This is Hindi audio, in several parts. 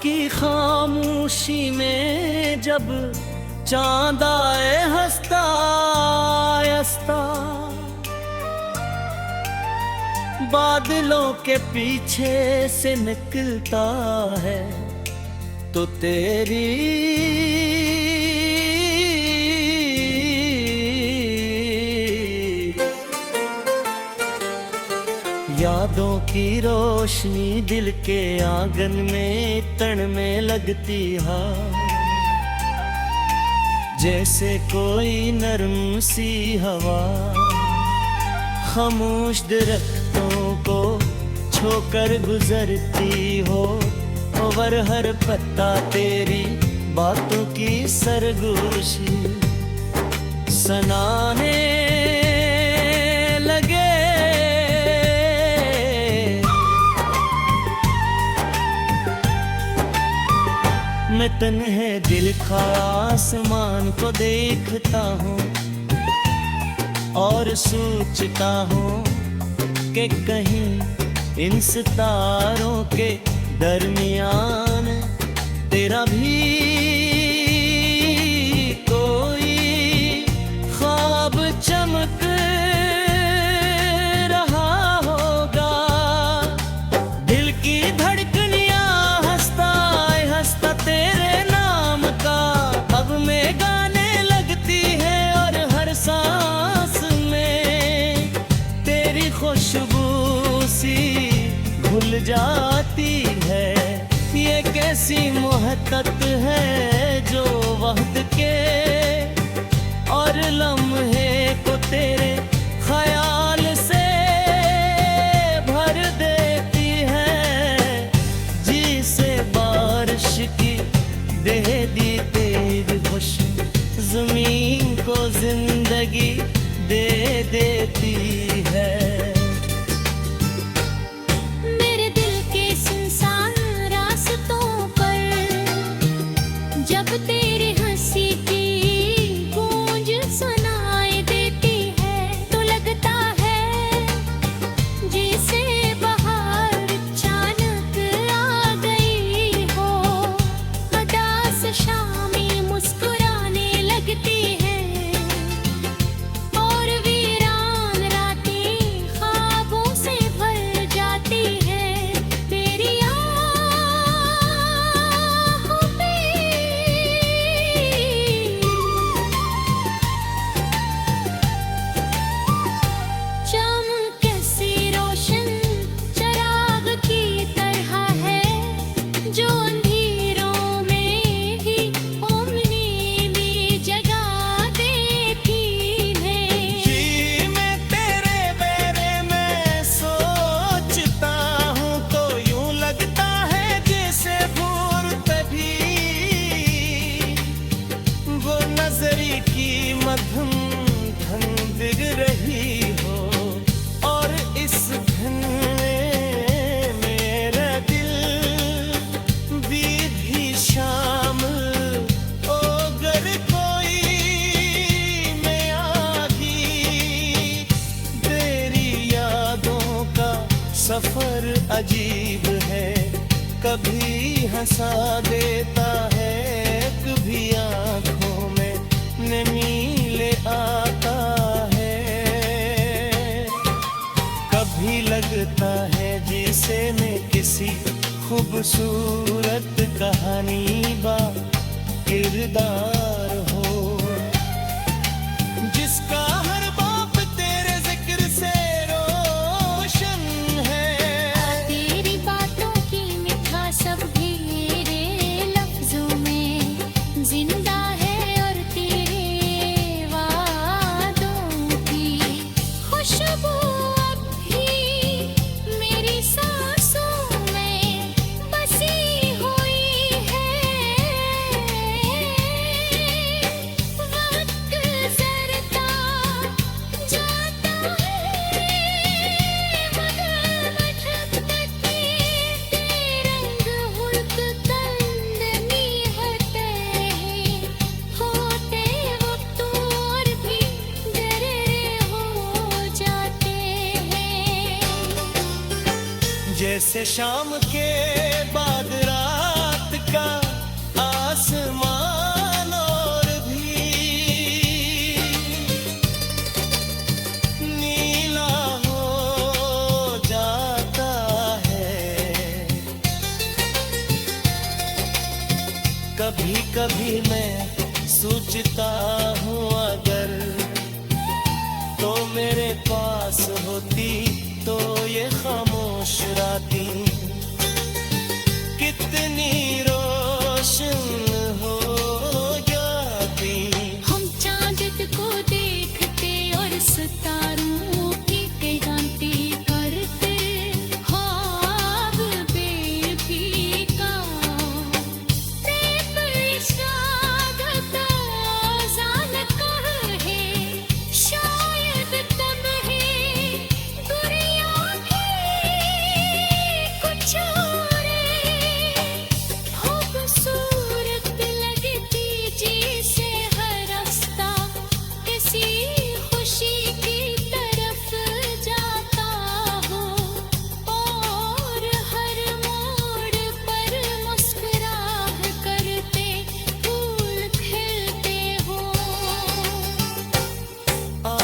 की खामोशी में जब चांद आए हंसता हंसता, बादलों के पीछे से निकलता है तो तेरी यादों की रोशनी दिल के आंगन में तन में लगती है, जैसे कोई नरम सी हवा खामोश दरख्तों को छोकर गुजरती हो, और हर पत्ता तेरी बातों की सरगोशी सुनाने लगे। मैं तन्हे दिल का आसमान को देखता हूँ और सोचता हूँ कि कहीं इन सितारों के दरमियान तेरा भी कोई ख्वाब चमक रहा होगा। दिल की धड़कनियां हंसता हंसता तेरे नाम का अब में गाने लगती है, और हर सांस में तेरी खुशबू सी भूल जाती है। ये कैसी मोहब्बत है जो वक्त के और लम्हे को तेरे ख्याल से भर देती है, जिसे बारिश की दे दी तेरी खुश ज़मीन को जिंदगी दे देती है। तेरी हंसी की गूंज सुनाई देती है तो लगता है जैसे बाहर अचानक आ गई हो। उदास शामें मुस्कुराने लगती है और वीरान रातें ख्वाबों से भर जाती है। तेरी मध्यम धन दिग रही हो, और इस धन में मेरा दिल भी शामिल। ओ अगर कोई मैं आगी तेरी यादों का सफर अजीब है, कभी हंसा देता है कभी आंखों में नमी ले आता है। कभी लगता है जैसे मैं किसी खूबसूरत कहानी बा किरदार हो, जिसका हर बाप तेरे जिक्र से रोशन है। तेरी बातों की मिठास सब मेरे लफ्जों में जिंदा है, खुशबू अब भी मेरी सांसों में बसी हुई है। वक्त गुजरता जाता है मगर भटकते रंग हुल्क तंदनी हटे हैं, होते वक्त और भी डरे हो जाते हैं। जैसे शाम के बाद रात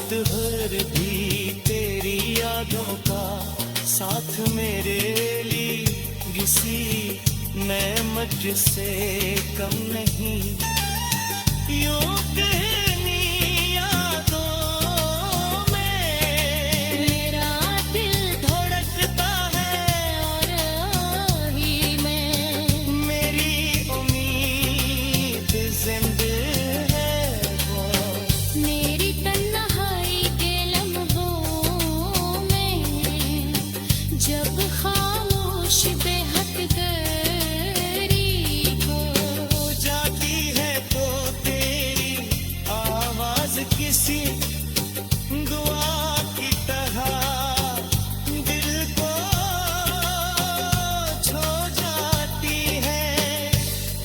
रात भर भी तेरी यादों का साथ मेरे लिए किसी नेमत से कम नहीं। यूं कहनी यादों में मेरा दिल धड़कता है और ही में मेरी उम्मीद जिंदा है वो। मेरी तन्हाई के लम्हों में जब खामोश बेहद गरीब हो जाती है तो तेरी आवाज किसी दुआ की तरह दिल को छू जाती है।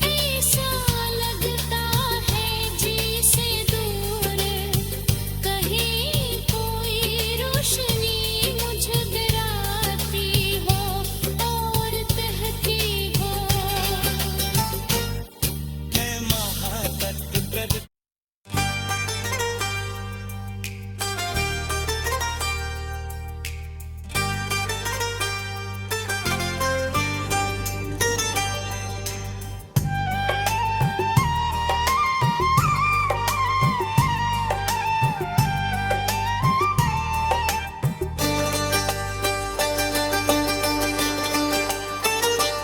ऐसा लगता है जिसे दूर कहीं कोई रोशनी मुझ गिराती हो और बहती हो। मैं महातट कर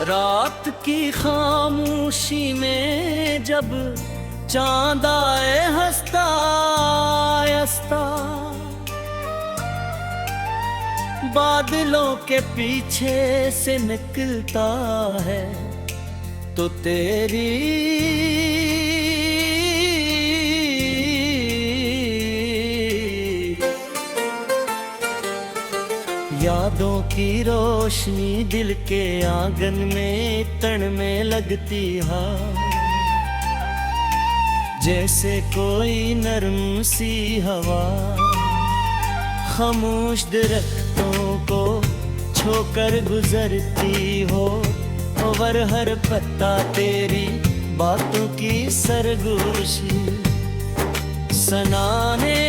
रात की खामोशी में जब चांद आए हंसता हंसता, बादलों के पीछे से निकलता है तो तेरी यादों की रोशनी दिल के आंगन में तन में लगती है। जैसे कोई नरम सी हवा खामोश दरख्तों को छोकर गुजरती हो, और हर पत्ता तेरी बातों की सरगोशी सुनाने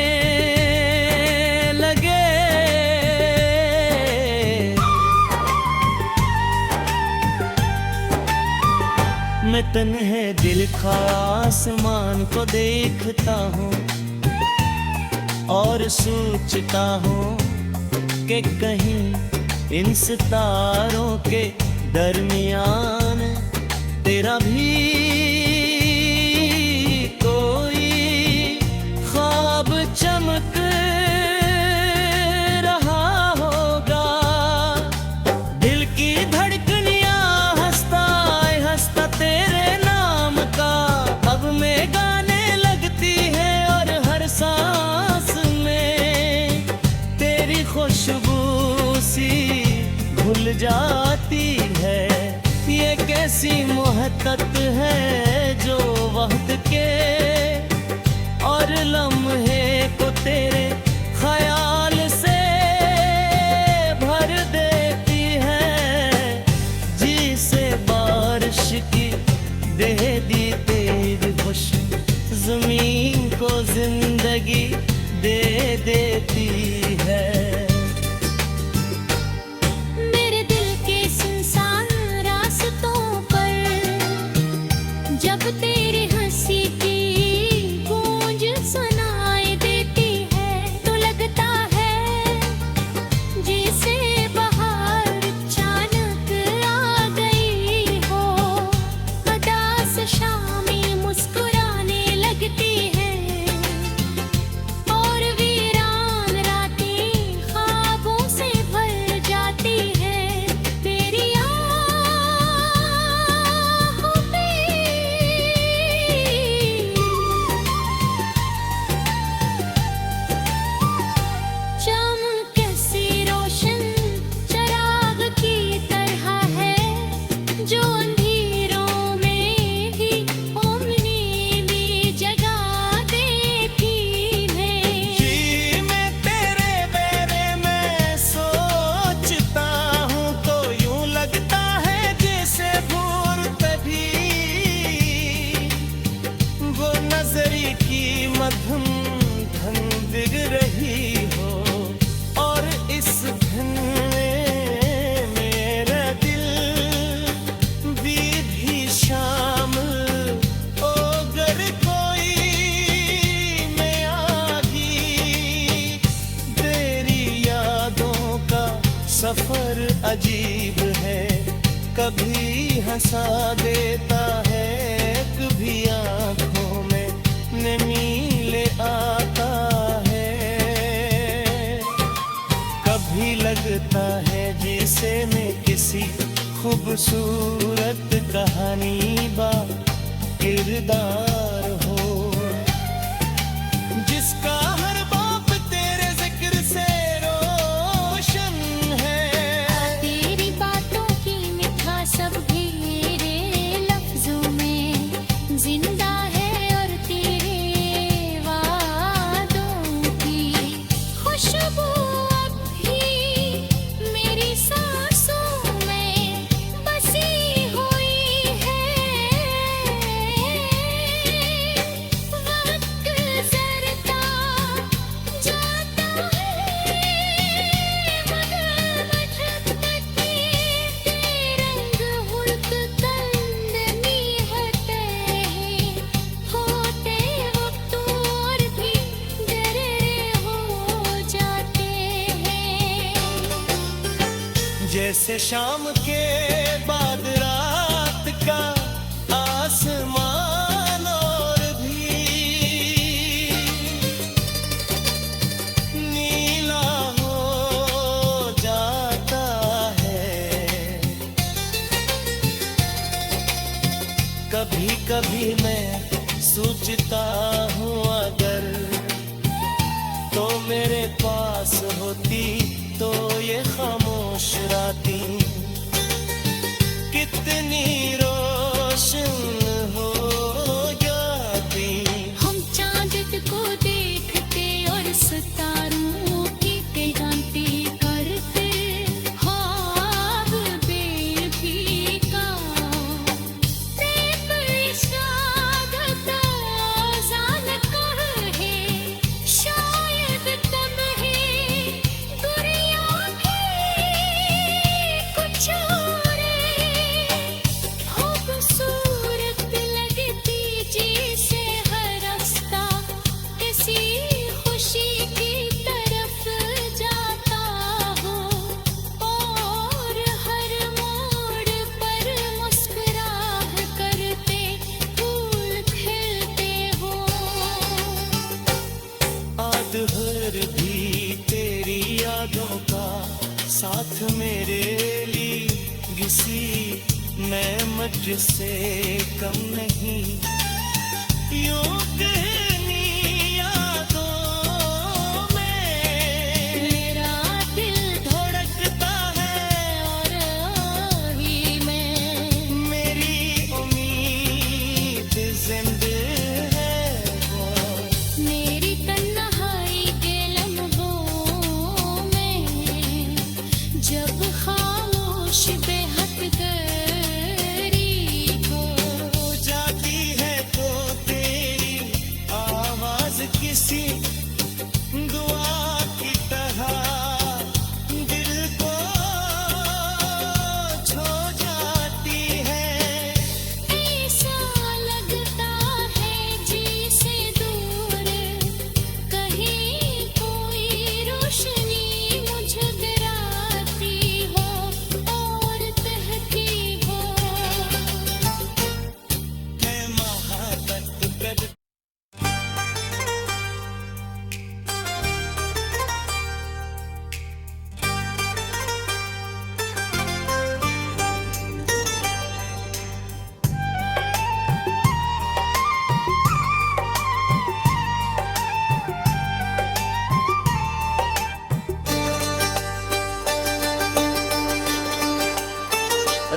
लगे। मैं तन्हे दिल का आसमान को देखता हूँ और सोचता हूँ कि कहीं इन सितारों के दरमियान तेरा भी कोई ख्वाब चमक रहा होगा। दिल की धड़कनियाँ हंसता हंसता तेरे नाम का अब में गाने लगती है, और हर सांस में तेरी खुशबू सी घुल जाती है। ये कैसी मोहब्बत है जो वक्त के और लम्हे को तेरे ख्याल से भर देती है, जिसे बारिश की दे दी तेरी खुशबू जमीन को जिंदगी दे देती है। मेरे दिल के सुनसान रास्तों पर जब तेरी हंसी की गूंज सुनाई देती है, तो लगता है जैसे बाहर अचानक आ गई हो। उदास शामें मुस्कुराने लगती है और वीरान रातें अजीब है, कभी हंसा देता है, कभी आंखों में नमी ले आता है। कभी लगता है जैसे मैं किसी खूबसूरत कहानी बा किरदार हो, जिसका हर बाप तेरे जिक्र से रोशन है। तेरी बातों की मिठास सब तेरे लफ्जों में जिंदा है, और तेरे वादों की खुशबू अब भी मेरी सांसों में बसी हुई है। वक्त गुजरता जाता है, मगर महकते रंग हुल्क कंदनी होते हैं, होते वक्त और भी डरे हो जाते हैं। जैसे शाम के बाद रात का आसमान और भी नीला हो जाता है। कभी कभी मैं सोचता हूँ अगर तो मेरे पास होती तो ये खामोश रातें कितनी रोशन हो जाती। हम चांद को देखते और सितारों की गानते करते, ख्वाब बेफिका प्रेम इशारत आज़ान कहे, शायद तब है दुनिया की कुछ और खूबसूरत लगती, जैसे हर रास्ता किसी खुशी की तरफ जाता हो, और हर मोड़ पर मुस्कुराह करते फूल खिलते हो। आदहर भी तेरी यादों का साथ मेरे लिए किसी नेमत से कम नहीं। यूं कहनी यादों में मेरा दिल धड़कता है, और ही में मेरी उम्मीद जिंदा है वो। मेरी तन्हाई के लम्हों में जब खामोश बेहद गरीब हो जाती है तो तेरी आवाज किसी दुआ की तरह दिल को छू जाती है। ऐसा लगता है जैसे दूर कहीं कोई रोशनी मुझ डराती हो और बहती हो। मैं मोहब्बत कर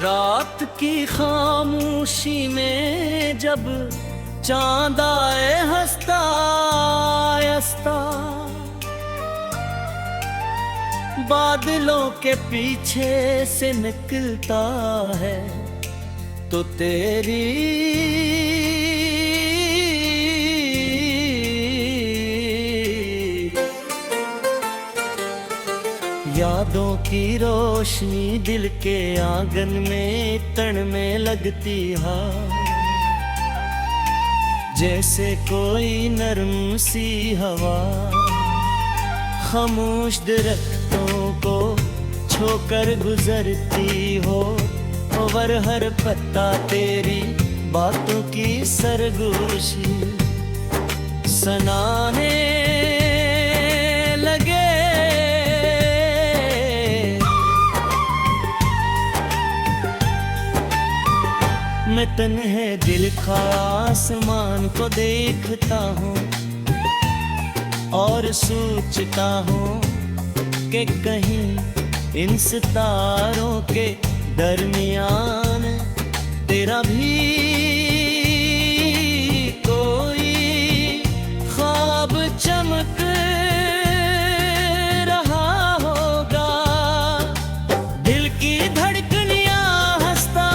रात की खामोशी में जब चांद आए हंसता हंसता, बादलों के पीछे से निकलता है तो तेरी यादों की रोशनी दिल के आंगन में तन में लगती है, जैसे कोई नरम सी हवा खामोश दरख्तों को होकर गुजरती हो और हर पत्ता तेरी बातों की सरगोशी सुनाने लगे। मैं तन्हे दिल का आसमान को देखता हूँ और सोचता हूँ कि कहीं इन सितारों के दरमियान तेरा भी कोई ख्वाब चमक रहा होगा। दिल की धड़कनियां हंसता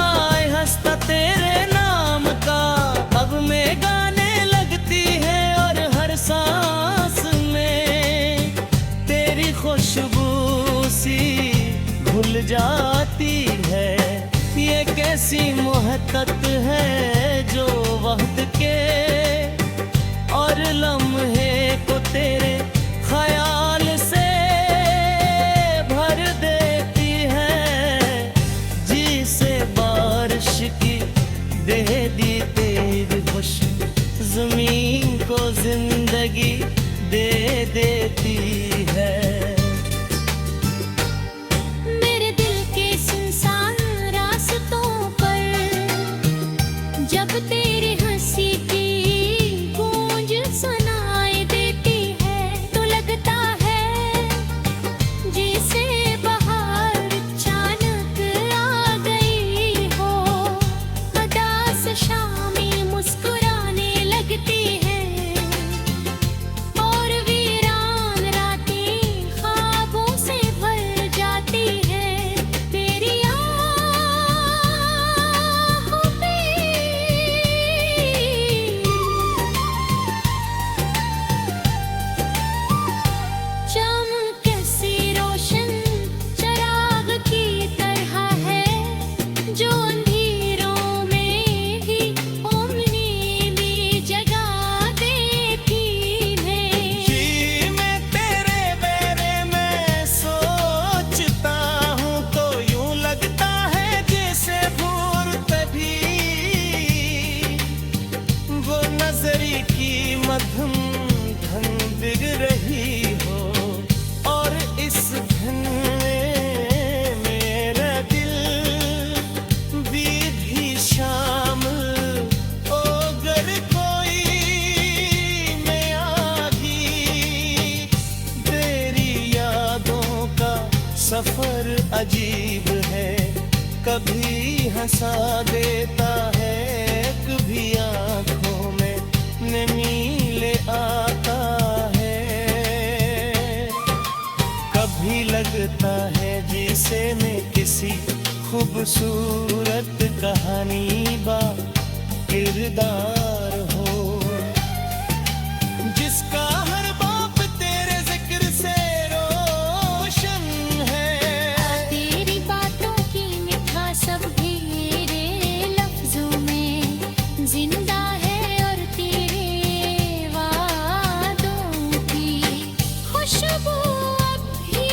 हंसता तेरे नाम का अब में गाने लगती है और हर सांस में तेरी खुशबू सी भूल जाती है। ये कैसी मोहब्बत है जो वक्त के और लम्हे को तेरे ख्याल से भर देती है। जिसे बारिश की दे दी तेरी खुश जमीन को जिंदगी दे देती है। तेरी हंसी की गूंज सुनाई देती है तो लगता है जैसे बाहर अचानक आ गई हो। उदास शामें मुस्कुराने लगती है और वीरान रातें ख्वाबों से भर जाती है। तेरी मध्यम धन बिग रही हो और इस धन में मेरा दिल भी शामिल। ओ अगर कोई मैं आगी तेरी यादों का सफर अजीब है। कभी हंसा देता है कभी आंखों में नीले आता है। कभी लगता है जैसे मैं किसी खूबसूरत कहानी बा किरदार हो जिसका हर बाप तेरे जिक्र से रोशन है। तेरी बातों की मिठास सब मेरे लफ्जों में जिंदा है और खुशबू अब भी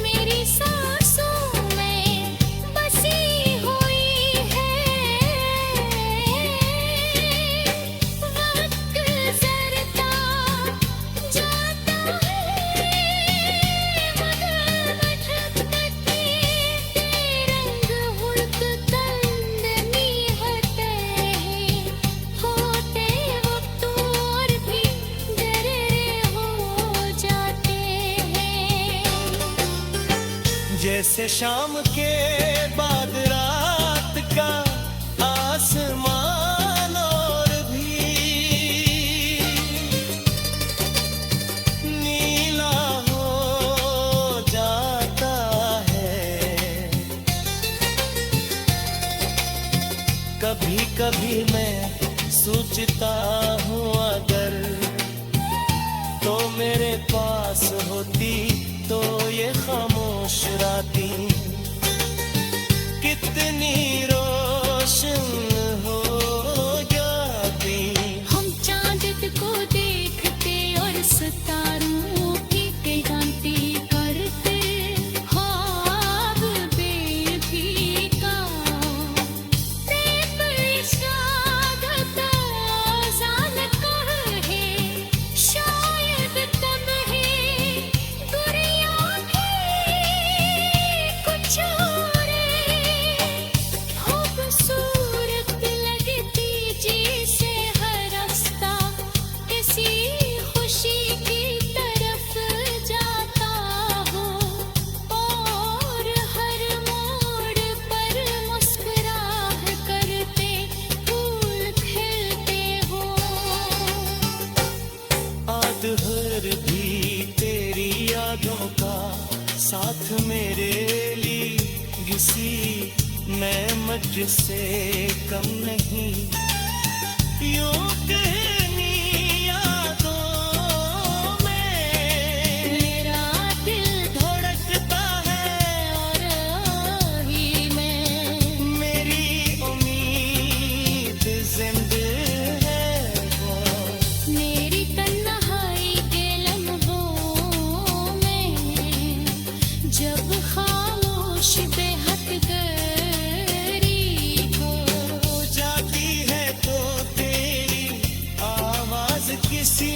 मेरी सांसों में बसी हुई है। वक्त गुजरता जाता है मगर भटकते रंग हुल्क कंदनी होते हैं। होते वक्त और भी डरे हो जाते हैं। जैसे शाम के बाद रात का आसमान और भी नीला हो जाता है। कभी कभी मैं सोचता हूँ अगर तो मेरे पास होती तो ये खामोश रातें कितनी रोशन हो जाती। हम चांद को देखते और सितारों की गाते करते। हाँ रात भर भी तेरी यादों का साथ मेरे लिए किसी नेमत से कम नहीं। यूं कहनी यादों में मेरा दिल धड़कता है और ही में मेरी उम्मीद जिंदा है वो। मेरी तन्हाई के लम्हों में जब खामोश बेहद गरीब हो जाती है तो तेरी आवाज किसी